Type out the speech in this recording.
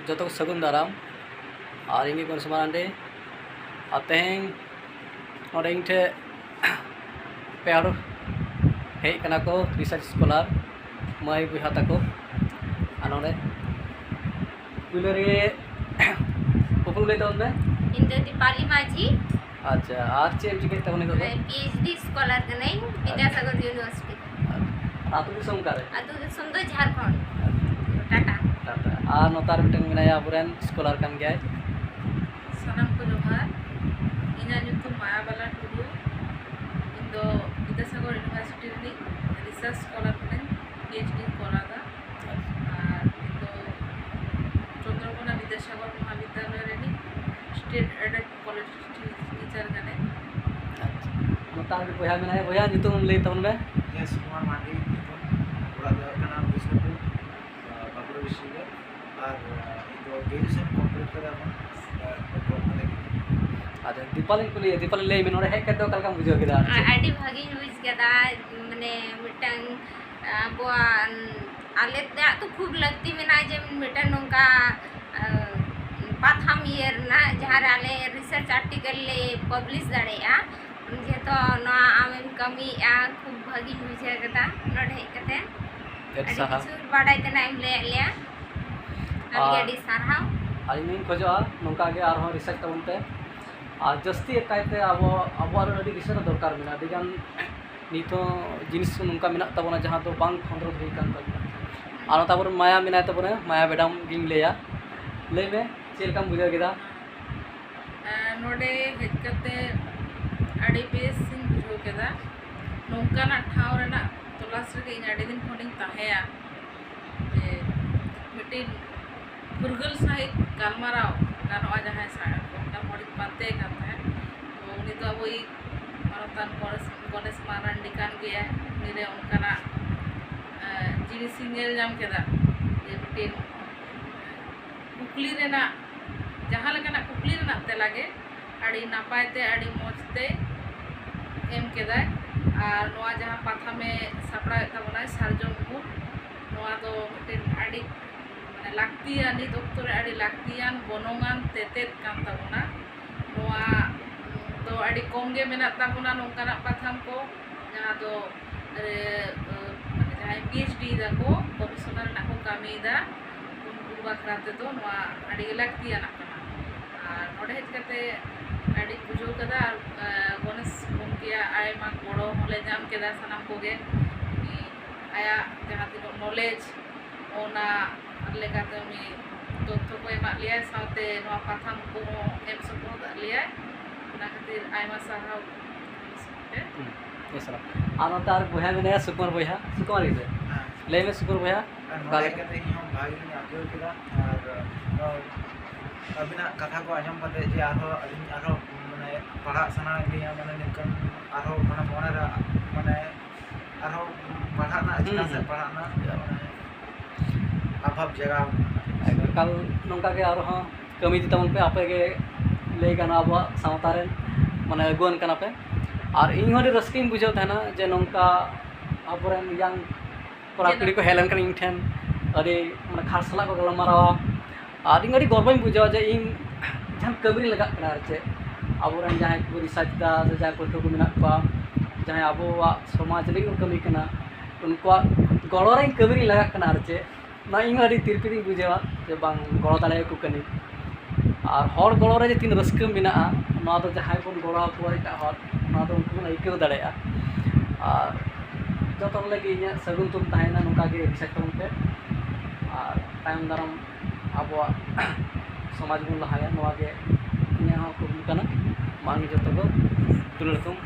जो तो सगुन दाराम और इंगे कौन समारांडे आते हैं और इंटे पेड़ हेई कना को रिसर्च स्कॉलर माई बुहा तको आनोंडे कुलरे उपल ले तोन में इंदो दीपाली माझी अच्छा आज चेम चिके तवने को पीएचडी स्कॉलर कने विद्यासागर यूनिवर्सिटी आतु दिसम कारे आतु दिसम दो झारखंड टाटा टाटा आ नोतार मिटंग मिनाया अबरेन स्कॉलर कान गया सनम को जोहार इना nyutum मायाबाला टुडू इंदो विद्यासागर यूनिवर्सिटी री रिसर्च स्कॉलर कने पीएचडी कोरादा और इंदो चंद्रकोना विद्यासागर महाविद्यालय रे स्टेट एडेड कॉलेज टीचर कने नोतार के बोया मिनाया बोया nyutum ले तवन में यस कुमार मांडी पूरा कना बिस्कुट बाबुरा विश्वविद्यालय और इंदो ग्रेजुएशन कंप्लीट करे अपन अच्छा दीपाली ले में नोरे हेक कतो कलका बुझो केदा आडी भागी यूज केदा माने मिटंग अबो आले तो खूब लगती मेना जे मिटन नोंका पाथाम ईयर ना जहार आले रिसर्च आर्टिकल ले पब्लिश दाड़ेया जे तो ना आमेन कमी आ खूब भागी यूज केदा नोडे हेक कते आडी किछु बाडाय तना एम ले लिया आडी सारहाव आलिनी खोजो नोंका के आरो रिसर्च तबनते और जस्ती कायते अब रिसर्च दरकार मेना दिगान नितो जिनिस नोंका मेना तबना जहां तो बांग खंद्रो धई कान तबना आरो तापर माया मेना तबना माया बेडाम गिंग लेया ले में चेलकाम बुझा केदा नोडे हेज कते आडी बेस सिंग बुझो केदा नोंका ना ठाव रेना तलाश रे इन आडी दिन फोनिंग ताहेया जे मिटिन फुरगल साहित गालमाराव गानोआ जहां साडा कोंटा मोड़ी पाते करता है तो उनी तो अबो मानतान गणेश मारांडी कान गया निरे उनकाना जिनी सिंगल जाम केदा जे मिटिन कुकली रेना जहां लेकाना कुकली रेना तेलागे आडी नापायते आडी मोजते एम केदा और नोआ जहां पाथा में सापड़ा तबना सारजम को नोआ तो मिटिन आडी लाक्तियान नित ऑक्टो रे आडी लाक्तियान गोनोंगान तेतेत कान ताबोना नोआ तो आडी कोंगे मेना ताबोना नोंकाना पाथाम को जहां तो जहां पीएचडी दा को प्रोफेशनल ना को कामीदा उनको बाखराते तो नोआ आडी लाक्तियान काना और नोडे हेज कते आडी बुझो कदा गणेश कोंकिया आयमा गोड़ो होले जाम केदा सनाम कोगे आया जहां तिनो नॉलेज ओना लेकाते उनी तथ्य को एमा लिया साथे नोआ पाथाम को एम सपोर्ट लिया ना खातिर आयमा साहाव यस सर आनो तार बोया मेना सुकुमार बोया सुकुमार इसे ले में सुकुमार बोया गाले कते ही हम भागी ने आजो केदा और अबिना कथा को आजम पते जे आरो माने पढ़ा सना लिया माने निकन आरो माने मोनेरा माने आरो पढ़ाना अच्छा से पढ़ाना अभाव जगह कल नोंका के आरो हां कमी दितवन पे आपे के ले गाना अब सावतारे माने गोन कना पे और इन होरे रस्किंग बुझो थाना जे नोंका अबरेन यांग पराकड़ी को हेलन कन इन ठेन अरे माने खासला को गलमारावा और इन अड़ी गर्वम बुझो जे इन जहां कबरी लगा कना चे अबरेन जहां को रिसर्च दा जहां को को मिना पा जहां अबोवा समाज रे को कमी कना उनको गड़ो रे कबरी लगा कना चे ना इन अड़ी तिरपिरी बुझेवा जे बांग गड़ो दाले को कनी और हर गड़ो रे जे तीन रस्क मिना ना तो जहां को गड़ो को एटा हर ना तो उनको आइकेव दाड़ेया और जतो लगे इन सगुन तुम ताहेना नोका के रिसर्च तुम पे और टाइम दारम अबो समाज बन लहाया नोआ के इन हो को कना मांग जतो को तुलर तुम